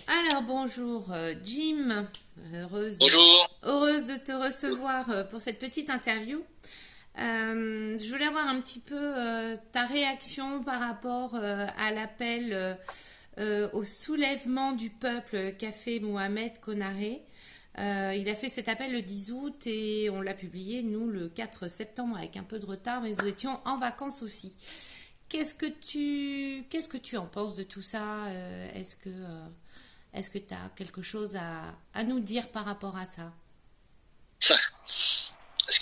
Alors bonjour Jim, Bonjour. heureuse de te recevoir pour cette petite interview. Je voulais avoir un petit peu ta réaction par rapport à l'appel au soulèvement du peuple qu'a fait Mohamed Konaré. Il a fait cet appel le 10 août et on l'a publié, nous, le 4 septembre avec un peu de retard, mais nous étions en vacances aussi. Qu'est-ce que tu en penses de tout ça? Est-ce que tu as quelque chose à nous dire par rapport à ça? Ce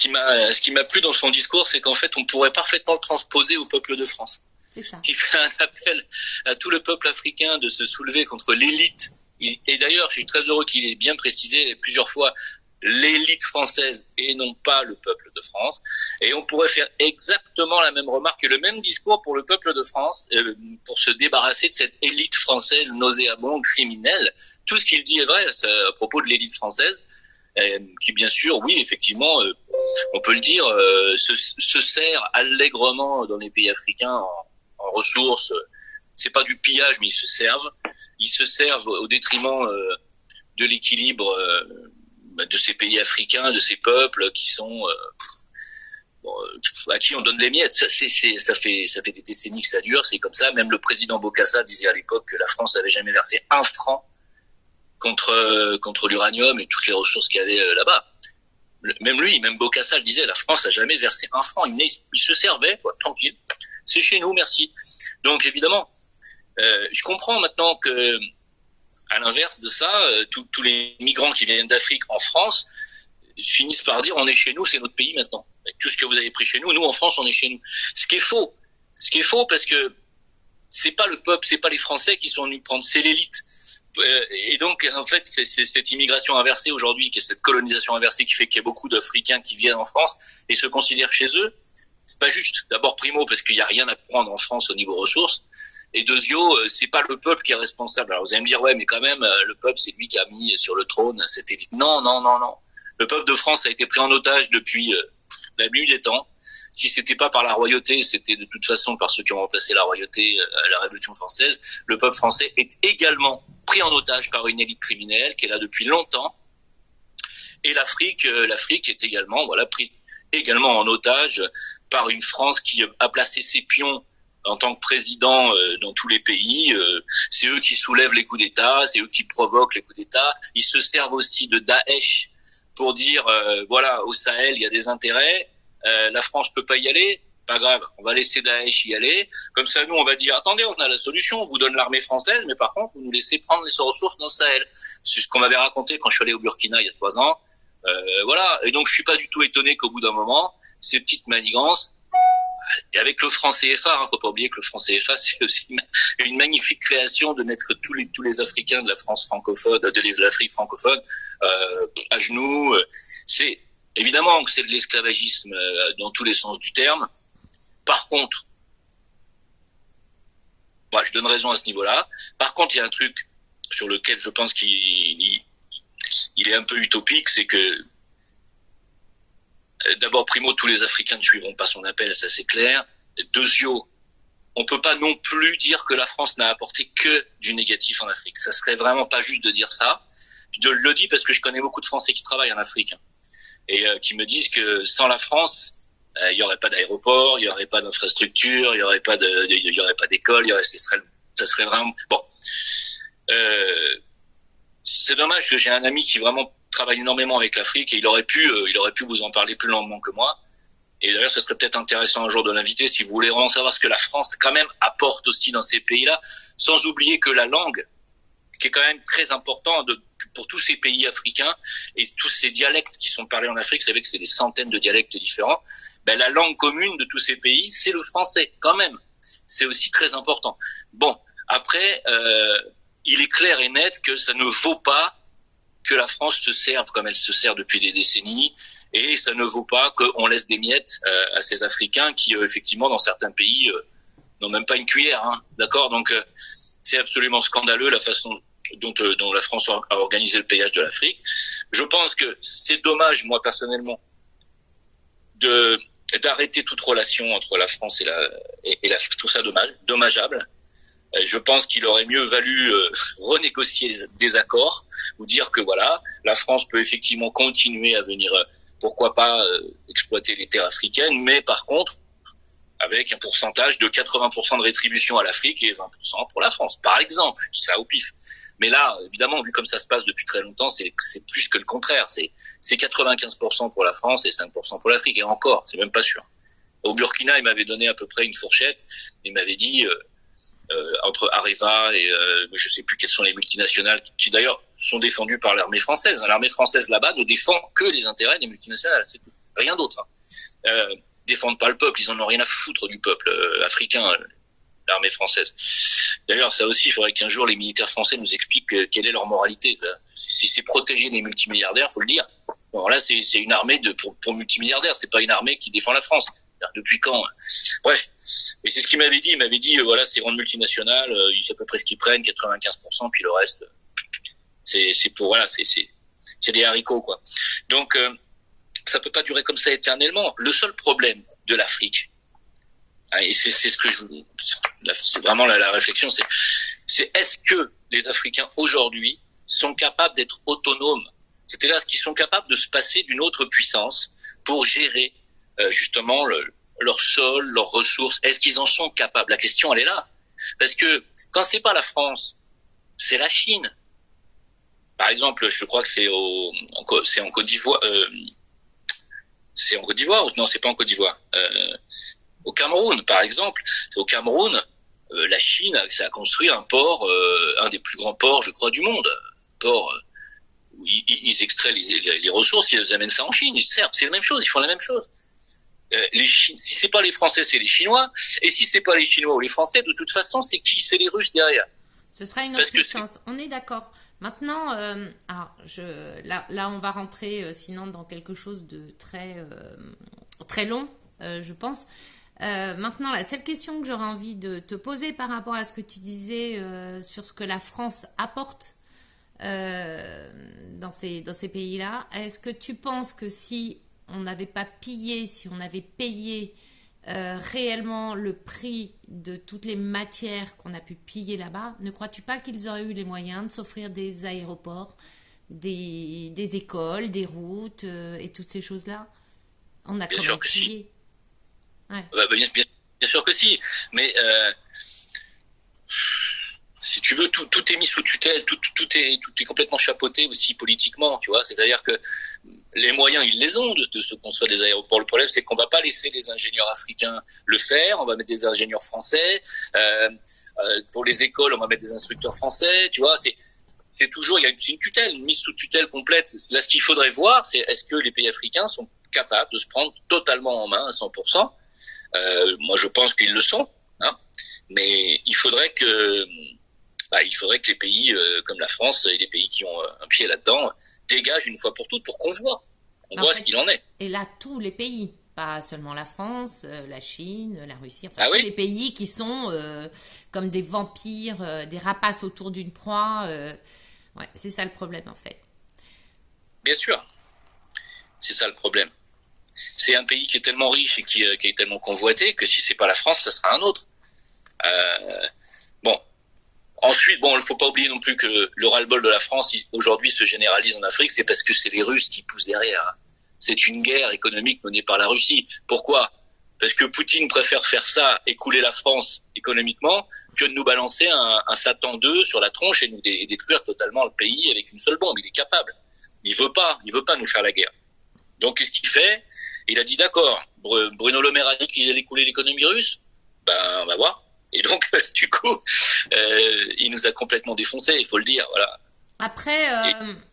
qui m'a plu dans son discours, c'est qu'en fait, on pourrait parfaitement le transposer au peuple de France, C'est ça. qui fait un appel à tout le peuple africain de se soulever contre l'élite. Et d'ailleurs, je suis très heureux qu'il ait bien précisé plusieurs fois l'élite française et non pas le peuple de France. Et on pourrait faire exactement la même remarque et le même discours pour le peuple de France, pour se débarrasser de cette élite française nauséabonde, criminelle. Tout ce qu'il dit est vrai à propos de l'élite française. Qui bien sûr, oui, effectivement, on peut le dire, se sert allègrement dans les pays africains en ressources. C'est pas du pillage, mais ils se servent au détriment de l'équilibre de ces pays africains, de ces peuples qui sont à qui on donne les miettes. Ça fait des décennies que ça dure, c'est comme ça. Même le président Bokassa disait à l'époque que la France avait jamais versé un franc contre l'uranium et toutes les ressources qu'il y avait là-bas. Même lui, même Bokassa le disait, la France a jamais versé un franc. Il se servait, quoi, tranquille. C'est chez nous, merci. Donc évidemment, je comprends maintenant que, à l'inverse de ça, tous les migrants qui viennent d'Afrique en France finissent par dire on est chez nous, c'est notre pays maintenant. Avec tout ce que vous avez pris chez nous, nous en France on est chez nous. Ce qui est faux. Ce qui est faux parce que c'est pas le peuple, c'est pas les Français qui sont venus prendre, c'est l'élite. Et donc, en fait, c'est cette immigration inversée aujourd'hui, qui est cette colonisation inversée qui fait qu'il y a beaucoup d'Africains qui viennent en France et se considèrent chez eux. C'est pas juste. D'abord, primo, parce qu'il n'y a rien à prendre en France au niveau ressources. Et deuxio, c'est pas le peuple qui est responsable. Alors, vous allez me dire, ouais, mais quand même, le peuple, c'est lui qui a mis sur le trône cette élite. Non, non, non, non. Le peuple de France a été pris en otage depuis la nuit des temps. Si c'était pas par la royauté, c'était de toute façon par ceux qui ont remplacé la royauté à la Révolution française. Le peuple français est également pris en otage par une élite criminelle qui est là depuis longtemps. Et l'Afrique est également, voilà, pris également en otage par une France qui a placé ses pions en tant que président dans tous les pays. C'est eux qui soulèvent les coups d'État, c'est eux qui provoquent les coups d'État. Ils se servent aussi de Daesh pour dire, voilà, au Sahel, il y a des intérêts. La France peut pas y aller. Pas grave, on va laisser Daesh y aller. Comme ça, nous, on va dire, attendez, on a la solution, on vous donne l'armée française, mais par contre, vous nous laissez prendre les ressources dans le Sahel. C'est ce qu'on m'avait raconté quand je suis allé au Burkina il y a 3 ans. Voilà. Et donc, je suis pas du tout étonné qu'au bout d'un moment, ces petites manigances, et avec le franc CFA, faut pas oublier que le franc CFA, c'est aussi une magnifique création de mettre tous les Africains de la France francophone, de l'Afrique francophone, à genoux. C'est évidemment que c'est de l'esclavagisme dans tous les sens du terme. Par contre, moi, je donne raison à ce niveau-là. Par contre, il y a un truc sur lequel je pense qu'il est un peu utopique, c'est que d'abord, primo, tous les Africains ne suivront pas son appel, ça c'est clair. Deuxio, on peut pas non plus dire que la France n'a apporté que du négatif en Afrique. Ça serait vraiment pas juste de dire ça. Je le dis parce que je connais beaucoup de Français qui travaillent en Afrique et qui me disent que sans la France, il y aurait pas d'aéroport, il y aurait pas d'infrastructure, il y aurait pas d'école, ça serait vraiment bon. C'est dommage que j'ai un ami qui vraiment travaille énormément avec l'Afrique et il aurait pu vous en parler plus longuement que moi. Et d'ailleurs, ce serait peut-être intéressant un jour de l'inviter si vous voulez vraiment savoir ce que la France quand même apporte aussi dans ces pays-là, sans oublier que la langue, qui est quand même très important pour tous ces pays africains et tous ces dialectes qui sont parlés en Afrique, vous savez que c'est des centaines de dialectes différents, ben la langue commune de tous ces pays, c'est le français quand même. C'est aussi très important. Bon, après, il est clair et net que ça ne vaut pas que la France se serve comme elle se sert depuis des décennies, et ça ne vaut pas qu'on laisse des miettes à ces Africains qui, effectivement, dans certains pays, n'ont même pas une cuillère. Hein, d'accord. Donc, c'est absolument scandaleux la façon dont la France a organisé le pillage de l'Afrique. Je pense que c'est dommage, moi, personnellement, d'arrêter toute relation entre la France et la je trouve ça dommageable. Je pense qu'il aurait mieux valu renégocier des accords ou dire que voilà, la France peut effectivement continuer à venir, pourquoi pas, exploiter les terres africaines, mais par contre, avec un pourcentage de 80% de rétribution à l'Afrique et 20% pour la France, par exemple. Je dis ça au pif. Mais là, évidemment, vu comme ça se passe depuis très longtemps, c'est plus que le contraire. C'est 95% pour la France et 5% pour l'Afrique. Et encore, c'est même pas sûr. Au Burkina, il m'avait donné à peu près une fourchette. Il m'avait dit, entre Areva et je sais plus quelles sont les multinationales, qui d'ailleurs sont défendues par l'armée française. L'armée française là-bas ne défend que les intérêts des multinationales, c'est tout. Rien d'autre. Défendent pas le peuple, ils en ont rien à foutre du peuple africain, l'armée française. D'ailleurs, ça aussi, il faudrait qu'un jour les militaires français nous expliquent quelle est leur moralité. Si c'est protéger les multimilliardaires, faut le dire. Bon, là, c'est une armée pour multimilliardaires, c'est pas une armée qui défend la France. Depuis quand? Bref. Et c'est ce qu'il m'avait dit. Il m'avait dit, voilà, ces grandes multinationales, c'est à peu près ce qu'ils prennent, 95%, puis le reste, c'est pour, voilà, c'est des haricots, quoi. Donc, ça peut pas durer comme ça éternellement. Le seul problème de l'Afrique, et c'est ce que c'est vraiment la réflexion, c'est est-ce que les Africains aujourd'hui sont capables d'être autonomes? C'est-à-dire, est-ce qu'ils sont capables de se passer d'une autre puissance pour gérer justement leur sol, leurs ressources? Est-ce qu'ils en sont capables? La question, elle est là. Parce que quand c'est pas la France, c'est la Chine. Par exemple, je crois que c'est en Côte d'Ivoire. C'est en Côte d'Ivoire? Non, c'est pas en Côte d'Ivoire. Au Cameroun, par exemple. Au Cameroun, la Chine a construit un port, un des plus grands ports, je crois, du monde. Port où ils extraient les ressources, ils amènent ça en Chine. C'est la même chose, ils font la même chose. Si c'est pas les Français, c'est les Chinois. Et si c'est pas les Chinois ou les Français, de toute façon, c'est qui? C'est les Russes derrière. Ce sera une autre puissance. On est d'accord. Maintenant, là, on va rentrer sinon dans quelque chose de très long, je pense. Maintenant, la seule question que j'aurais envie de te poser par rapport à ce que tu disais sur ce que la France apporte dans ces pays-là, est-ce que tu penses que si on n'avait pas pillé, si on avait payé réellement le prix de toutes les matières qu'on a pu piller là-bas, ne crois-tu pas qu'ils auraient eu les moyens de s'offrir des aéroports, des écoles, des routes et toutes ces choses-là? On a bien quand sûr même que pillé. Si. Ouais. Bien sûr que si. Mais si tu veux, tout est mis sous tutelle, tout est complètement chapeauté aussi politiquement, tu vois. C'est-à-dire que les moyens, ils les ont de se construire des aéroports. Le problème, c'est qu'on va pas laisser les ingénieurs africains le faire. On va mettre des ingénieurs français. Pour les écoles, on va mettre des instructeurs français. Tu vois, c'est toujours, il y a une tutelle, une mise sous tutelle complète. Là, ce qu'il faudrait voir, c'est est-ce que les pays africains sont capables de se prendre totalement en main à 100%. Moi, je pense qu'ils le sont, hein. Mais il faudrait que les pays comme la France et les pays qui ont un pied là-dedans dégagent une fois pour toutes pour qu'on voit. On voit ce qu'il en est. Et là, tous les pays, pas seulement la France, la Chine, la Russie, enfin tous oui, les pays qui sont comme des vampires, des rapaces autour d'une proie. Ouais, c'est ça le problème en fait. Bien sûr, c'est ça le problème. C'est un pays qui est tellement riche et qui est tellement convoité que si c'est pas la France, ça sera un autre. Bon. Ensuite, il ne faut pas oublier non plus que le ras-le-bol de la France aujourd'hui se généralise en Afrique, c'est parce que c'est les Russes qui poussent derrière. C'est une guerre économique menée par la Russie. Pourquoi? Parce que Poutine préfère faire ça et couler la France économiquement que de nous balancer un Satan 2 sur la tronche et détruire totalement le pays avec une seule bombe. Il est capable. Il veut pas nous faire la guerre. Donc, qu'est-ce qu'il fait? Il a dit d'accord. Bruno Le Maire a dit qu'il allait couler l'économie russe. Ben, on va voir. Et donc, du coup, il nous a complètement défoncé, il faut le dire, voilà. Après,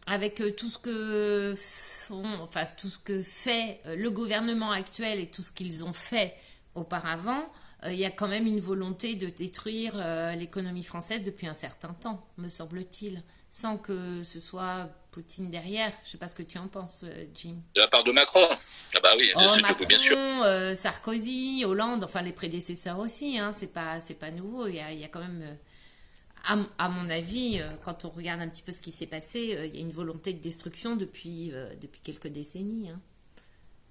avec tout ce que tout ce que fait le gouvernement actuel et tout ce qu'ils ont fait auparavant, il y a quand même une volonté de détruire l'économie française depuis un certain temps, me semble-t-il, sans que ce soit Poutine derrière. Je ne sais pas ce que tu en penses, Jim. De la part de Macron? Ah bah oui, Macron, bien sûr. Sarkozy, Hollande, enfin les prédécesseurs aussi, hein, c'est pas nouveau. Il y a quand même, à mon avis, quand on regarde un petit peu ce qui s'est passé, il y a une volonté de destruction depuis quelques décennies. Hein.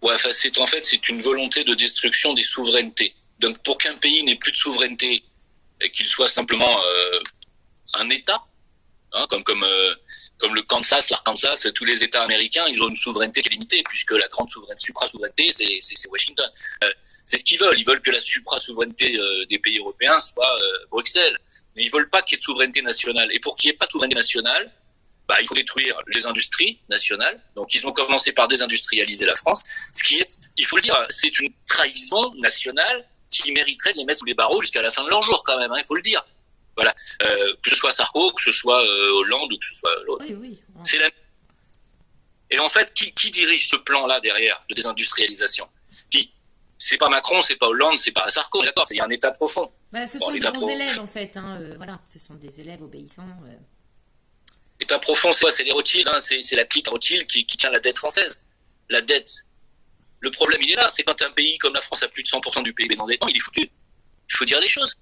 Ouais, enfin, c'est une volonté de destruction des souverainetés. Donc pour qu'un pays n'ait plus de souveraineté et qu'il soit simplement un État, hein, comme le Kansas, l'Arkansas, tous les États américains, ils ont une souveraineté qui est limitée, puisque la grande supra-souveraineté, c'est Washington. C'est ce qu'ils veulent. Ils veulent que la supra-souveraineté des pays européens soit Bruxelles. Mais ils veulent pas qu'il y ait de souveraineté nationale. Et pour qu'il n'y ait pas de souveraineté nationale, il faut détruire les industries nationales. Donc, ils ont commencé par désindustrialiser la France. Ce qui est, il faut le dire, c'est une trahison nationale qui mériterait de les mettre sous les barreaux jusqu'à la fin de leur jour, quand même, hein, il faut le dire. Voilà. Que ce soit Sarko, que ce soit Hollande, ou que ce soit l'autre. Oui. C'est la... Et en fait, qui dirige ce plan-là derrière, de désindustrialisation? Qui? C'est pas Macron, c'est pas Hollande, c'est pas Sarko, d'accord? Il y a un État profond. Ce sont des bons élèves, en fait. Voilà, ce sont des élèves obéissants. L'État profond, c'est quoi? C'est les Rothschild, hein, c'est la clique Rothschild qui tient la dette française. La dette. Le problème, il est là. C'est quand un pays comme la France a plus de 100% du PIB d'endettement, il est foutu. Il faut dire les choses.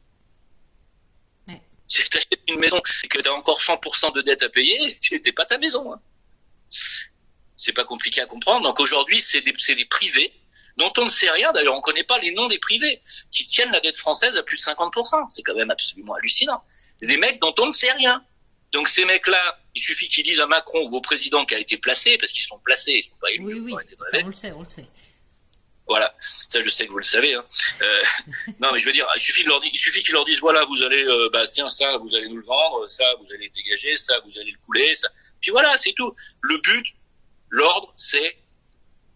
Ouais. Si tu achètes une maison et que tu as encore 100% de dette à payer, tu n'étais pas ta maison. Hein. C'est pas compliqué à comprendre. Donc aujourd'hui, c'est des privés dont on ne sait rien. D'ailleurs, on ne connaît pas les noms des privés qui tiennent la dette française à plus de 50%. C'est quand même absolument hallucinant. Des mecs dont on ne sait rien. Donc ces mecs-là, il suffit qu'ils disent à Macron ou au président qui a été placé, parce qu'ils sont placés, ils ne sont pas élus. Oui, ça, on le sait. Voilà, ça je sais que vous le savez. Hein. Non, mais je veux dire, il suffit qu'ils leur disent, voilà, vous allez, tiens, ça, vous allez nous le vendre, ça, vous allez dégager, ça, vous allez le couler, ça. Puis voilà, c'est tout. Le but, l'ordre, c'est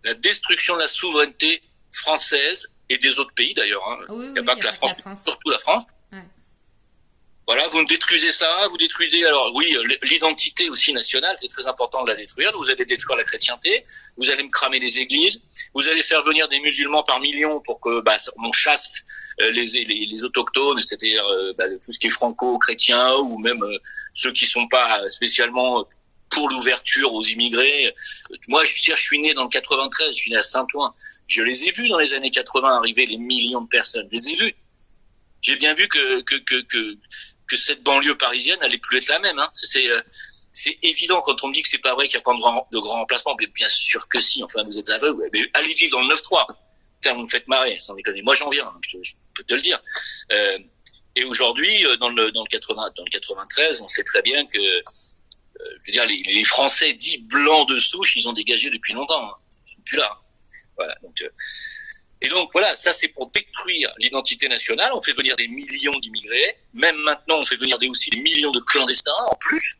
la destruction de la souveraineté française et des autres pays d'ailleurs. Hein. Il n'y a pas que la France, surtout la France. Ouais. Voilà, vous détruisez ça, vous détruisez, alors oui, l'identité aussi nationale, c'est très important de la détruire. Vous allez détruire la chrétienté, vous allez me cramer les églises, vous allez faire venir des musulmans par millions pour que on chasse les autochtones, c'est-à-dire tout ce qui est franco-chrétien ou même ceux qui sont pas spécialement pour l'ouverture aux immigrés. Moi, je suis né dans le 93, je suis né à Saint-Ouen. Je les ai vus dans les années 80 arriver les millions de personnes, je les ai vus. J'ai bien vu que cette banlieue parisienne allait plus être la même. Hein. C'est évident quand on me dit que c'est pas vrai qu'il n'y a pas de grand remplacement. Mais bien sûr que si. Enfin, vous êtes aveugle. Mais allez vivre dans le 9-3. Tiens, vous me faites marrer, sans déconner. Moi, j'en viens. Je peux te le dire. Et aujourd'hui, dans le 93, on sait très bien que, je veux dire, les Français dits blancs de souche, ils ont dégagé depuis longtemps. Hein. Ils sont plus là. Voilà. Et donc voilà, ça c'est pour détruire l'identité nationale. On fait venir des millions d'immigrés. Même maintenant, on fait venir aussi des millions de clandestins en plus.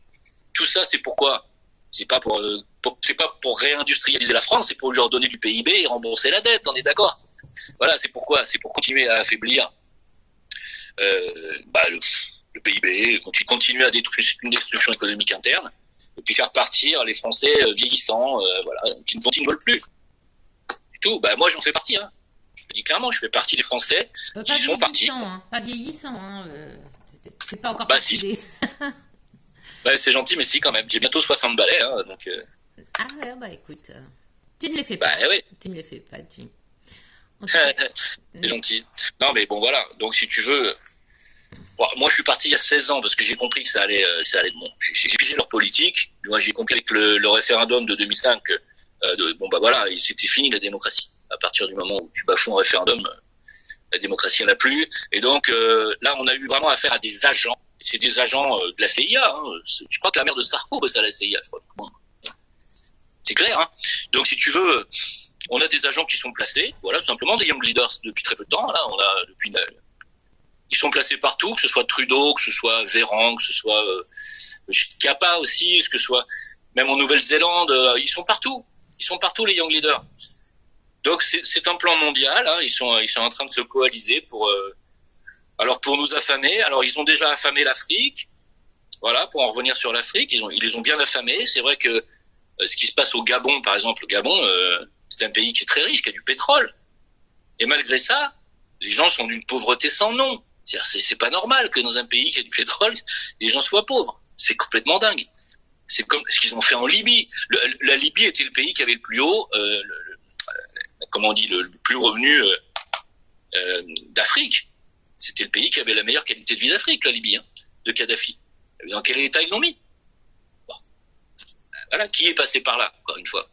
Tout ça, c'est pourquoi? C'est pas pour réindustrialiser la France, c'est pour lui redonner du PIB et rembourser la dette. On est d'accord? Voilà, c'est pourquoi? C'est pour continuer à affaiblir le PIB, continuer à détruire une destruction économique interne, et puis faire partir les Français vieillissants, qui ne veulent plus. Du tout. Moi, j'en fais partie. Hein. Je dis clairement, je fais partie des Français qui sont partis. Pas vieillissant, tu fais pas encore partie des... c'est gentil, mais si quand même. J'ai bientôt 60 balais, hein, donc... Ah ouais, écoute, tu ne les fais pas. Oui. Tu ne les fais pas, Jim. C'est gentil. Non, mais bon, voilà. Donc, si tu veux... Bon, moi, je suis parti il y a 16 ans parce que j'ai compris que ça allait bon. J'ai pigé leur politique. Moi, j'ai compris avec le référendum de 2005 c'était fini la démocratie. À partir du moment où tu bafoues un référendum, la démocratie n'a plus. Et donc là, on a eu vraiment affaire à des agents. C'est des agents de la CIA. Hein. Je crois que la mère de Sarko bosse à la CIA. Je crois. Bon. C'est clair. Hein. Donc, si tu veux, on a des agents qui sont placés. Voilà, tout simplement des young leaders depuis très peu de temps. Là, on a depuis. Ils sont placés partout, que ce soit Trudeau, que ce soit Véran, que ce soit Chiappa aussi, que ce soit même en Nouvelle-Zélande. Ils sont partout. Ils sont partout les young leaders. Donc c'est un plan mondial. Hein. Ils sont en train de se coaliser pour nous affamer. Alors ils ont déjà affamé l'Afrique. Voilà, pour en revenir sur l'Afrique, ils les ont bien affamés. C'est vrai que ce qui se passe au Gabon, par exemple, le Gabon, c'est un pays qui est très riche, qui a du pétrole. Et malgré ça, les gens sont d'une pauvreté sans nom. C'est pas normal que dans un pays qui a du pétrole, les gens soient pauvres. C'est complètement dingue. C'est comme ce qu'ils ont fait en Libye. La Libye était le pays qui avait le plus haut, le plus haut revenu d'Afrique. C'était le pays qui avait la meilleure qualité de vie d'Afrique, la Libye, hein, de Kadhafi. Dans quel état ils l'ont mis? Bon. Voilà, qui est passé par là, encore une fois.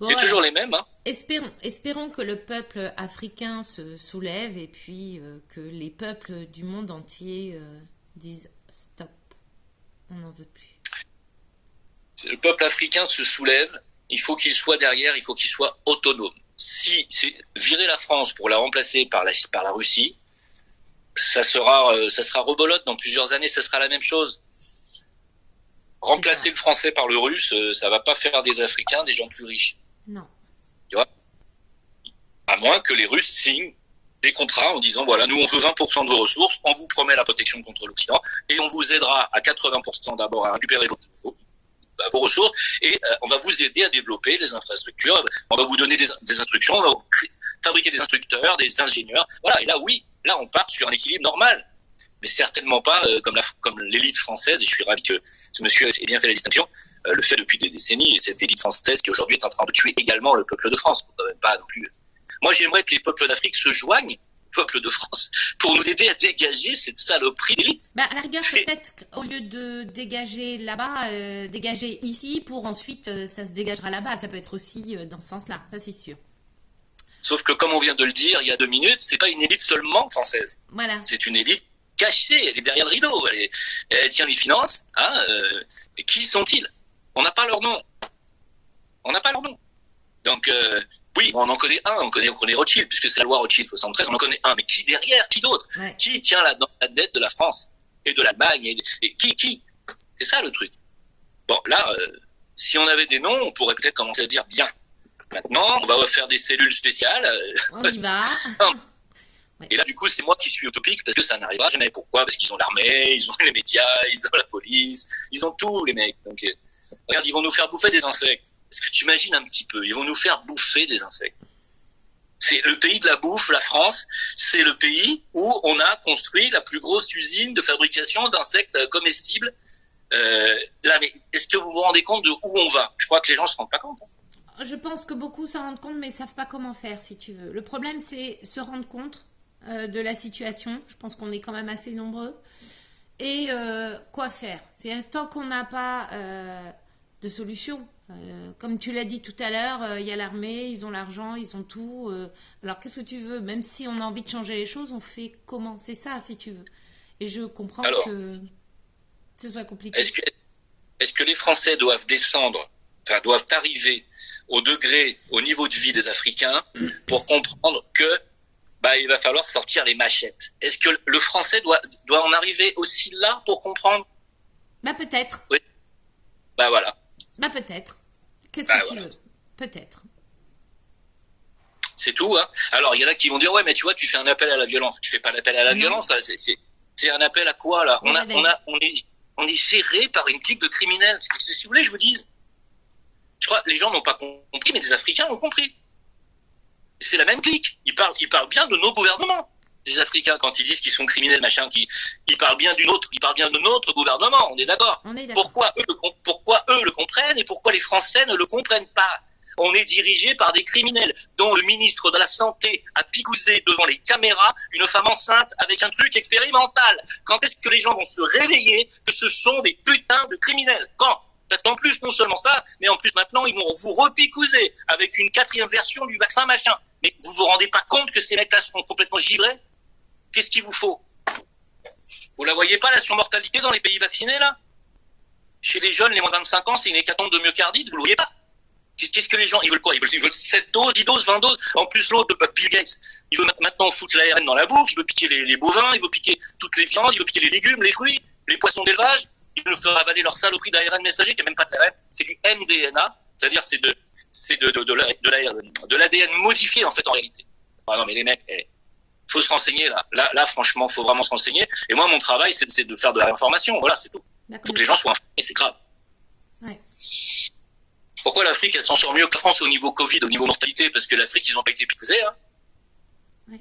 Bon, C'est voilà. toujours les mêmes, hein. Espérons que le peuple africain se soulève et puis que les peuples du monde entier disent stop, on n'en veut plus. Le peuple africain se soulève, il faut qu'il soit derrière, il faut qu'il soit autonome. Si c'est virer la France pour la remplacer par la Russie, ça sera rebolote dans plusieurs années, ça sera la même chose. Remplacer le français par le russe, ça va pas faire des Africains des gens plus riches. Non. Tu vois, à moins que les Russes signent des contrats en disant voilà, nous on veut 20% de vos ressources, on vous promet la protection contre l'Occident et on vous aidera à 80% d'abord à récupérer vos ressources et on va vous aider à développer les infrastructures, on va vous donner des instructions, on va vous fabriquer des instructeurs, des ingénieurs. Voilà, et là oui, là on part sur un équilibre normal. Mais certainement pas comme l'élite française, et je suis ravi que ce monsieur ait bien fait la distinction, le fait depuis des décennies, et cette élite française qui aujourd'hui est en train de tuer également le peuple de France. Faut quand même pas non plus. Moi j'aimerais que les peuples d'Afrique se joignent au peuple de France pour nous aider à dégager cette saloperie d'élite. Bah, à la rigueur, peut-être au lieu de dégager là-bas, dégager ici pour ensuite ça se dégagera là-bas. Ça peut être aussi dans ce sens-là, ça c'est sûr. Sauf que comme on vient de le dire il y a 2 minutes, c'est pas une élite seulement française. Voilà. C'est une élite cachée, elle est derrière le rideau, elle tient les finances. Hein, et qui sont-ils? On n'a pas leur nom. On n'a pas leur nom. Donc, oui, on en connaît un, on connaît Rothschild, puisque c'est la loi Rothschild 73, on en connaît un. Mais qui derrière? Qui d'autre? Ouais. Qui tient la dette de la France et de l'Allemagne et qui? C'est ça le truc. Bon, là, si on avait des noms, on pourrait peut-être commencer à dire bien. Maintenant, on va faire des cellules spéciales. On y va. Ouais. Et là, du coup, c'est moi qui suis utopique parce que ça n'arrivera jamais. Pourquoi? Parce qu'ils ont l'armée, ils ont les médias, ils ont la police, ils ont tout, les mecs. Donc, regarde, ils vont nous faire bouffer des insectes. Est-ce que tu imagines un petit peu? Ils vont nous faire bouffer des insectes. C'est le pays de la bouffe, la France. C'est le pays où on a construit la plus grosse usine de fabrication d'insectes comestibles. Là, mais est-ce que vous vous rendez compte de où on va? Je crois que les gens se rendent pas compte. Je pense que beaucoup s'en rendent compte, mais ne savent pas comment faire, si tu veux. Le problème, c'est se rendre compte de la situation. Je pense qu'on est quand même assez nombreux. Et quoi faire? C'est tant qu'on n'a pas de solution. Comme tu l'as dit tout à l'heure, il y a l'armée, ils ont l'argent, ils ont tout. Alors qu'est-ce que tu veux? Même si on a envie de changer les choses, on fait comment? C'est ça, si tu veux. Et je comprends que ce soit compliqué. Est-ce que les Français doivent descendre, enfin doivent arriver au niveau de vie des Africains pour comprendre que il va falloir sortir les machettes? Est-ce que le Français doit en arriver aussi là pour comprendre? Bah peut-être. Oui. Bah voilà. Bah peut-être. Qu'est-ce que tu veux? Peut-être. C'est tout, hein. Alors il y en a qui vont dire ouais mais tu vois tu fais un appel à la violence. Tu fais pas l'appel à la violence, c'est un appel à quoi là? On est géré par une clique de criminels. Si vous voulez je vous dise. Je crois que les gens n'ont pas compris, mais les Africains ont compris. C'est la même clique. Ils parlent bien de nos gouvernements. Les Africains, quand ils disent qu'ils sont criminels, machin, ils parlent bien ils parlent bien de notre gouvernement. On est d'accord. Pourquoi eux le comprennent et pourquoi les Français ne le comprennent pas? On est dirigé par des criminels dont le ministre de la Santé a picousé devant les caméras une femme enceinte avec un truc expérimental. Quand est-ce que les gens vont se réveiller que ce sont des putains de criminels? Quand? Parce qu'en plus, non seulement ça, mais en plus maintenant, ils vont vous repicouser avec une 4e version du vaccin machin. Mais vous vous rendez pas compte que ces mecs-là sont complètement givrés? Qu'est-ce qu'il vous faut? Vous la voyez pas, la surmortalité dans les pays vaccinés, là? Chez les jeunes, les moins de 25 ans, c'est une hécatombe de myocardite, vous le voyez pas? Qu'est-ce que les gens, ils veulent quoi? Ils veulent 7 doses, 10 doses, 20 doses. En plus, l'autre, Bill Gates, il veut maintenant foutre l'ARN dans la bouffe, il veut piquer les bovins, il veut piquer toutes les viandes, il veut piquer les légumes, les fruits, les poissons d'élevage. Il nous fait avaler leur saloperie d'ARN messager, qui n'est même pas de l'ARN, c'est du mDNA, c'est-à-dire c'est de l'ADN modifié en fait en réalité. Ah non mais les mecs, faut se renseigner là. Là franchement, faut vraiment se renseigner. Et moi mon travail c'est de faire de l'information, voilà c'est tout. Faut que les gens soient informés, c'est grave. Ouais. Pourquoi l'Afrique elle s'en sort mieux que la France au niveau Covid, au niveau mortalité? Parce que l'Afrique ils n'ont pas été picousés. Hein. Ouais.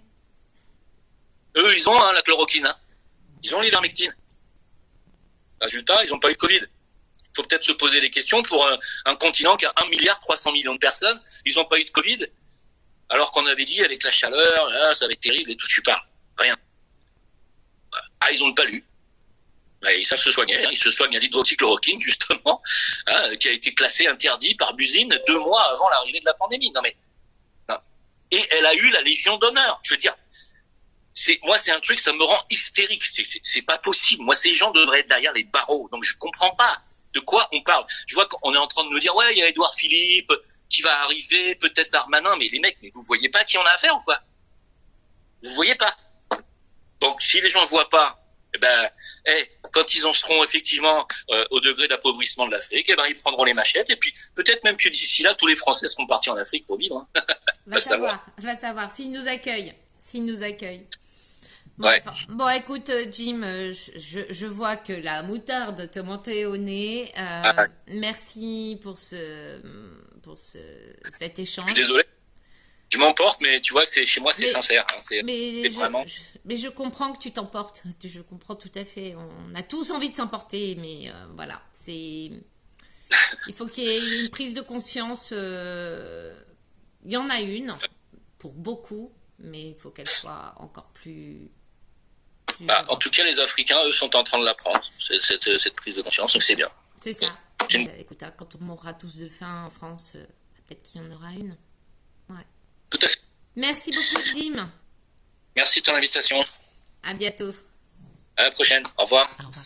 Eux ils ont la chloroquine, hein. Ils ont l'ivermectine. Résultat, ils n'ont pas eu de Covid. Il faut peut-être se poser des questions pour un continent qui a 1,3 milliard de personnes. Ils n'ont pas eu de Covid, alors qu'on avait dit avec la chaleur, là, ça va être terrible et tout, tu parles. Rien. Ah, ils n'ont pas lu. Bah, ils savent se soigner, hein. Ils se soignent à l'hydroxychloroquine, justement, hein, qui a été classé interdit par Buzine 2 mois avant l'arrivée de la pandémie. Non mais, non. Et elle a eu la Légion d'honneur. Je veux dire, moi, c'est un truc, ça me rend hystérique. C'est pas possible. Moi, ces gens devraient être derrière les barreaux. Donc, je comprends pas de quoi on parle. Je vois qu'on est en train de nous dire, ouais, il y a Édouard Philippe qui va arriver, peut-être Darmanin, mais les mecs, mais vous voyez pas qui on a affaire ou quoi? Vous voyez pas? Donc, si les gens ne voient pas, eh ben, quand ils en seront effectivement au degré d'appauvrissement de l'Afrique, eh ben, ils prendront les machettes. Et puis, peut-être même que d'ici là, tous les Français seront partis en Afrique pour vivre. Hein. Va savoir. S'ils nous accueillent. S'ils nous accueillent. Bon, Ouais. enfin, bon, écoute, Jim, je vois que la moutarde te montait au nez. Ah, Merci pour cet je suis échange. désolé. Je m'emporte, mais tu vois que chez moi, c'est Mais, sincère. Hein. C'est mais vraiment. mais je comprends que tu t'emportes. Je comprends tout à fait. On a tous envie de s'emporter, mais voilà, il faut qu'il y ait une prise de conscience. Il y en a une pour beaucoup, mais il faut qu'elle soit encore plus En tout cas, les Africains, eux, sont en train de l'apprendre, cette prise de conscience, donc c'est bien. C'est ça. Une... Écoute, quand on mourra tous de faim en France, peut-être qu'il y en aura une. Ouais. Tout à fait. Merci beaucoup, Jim. Merci de ton invitation. À bientôt. À la prochaine. Au revoir. Au revoir.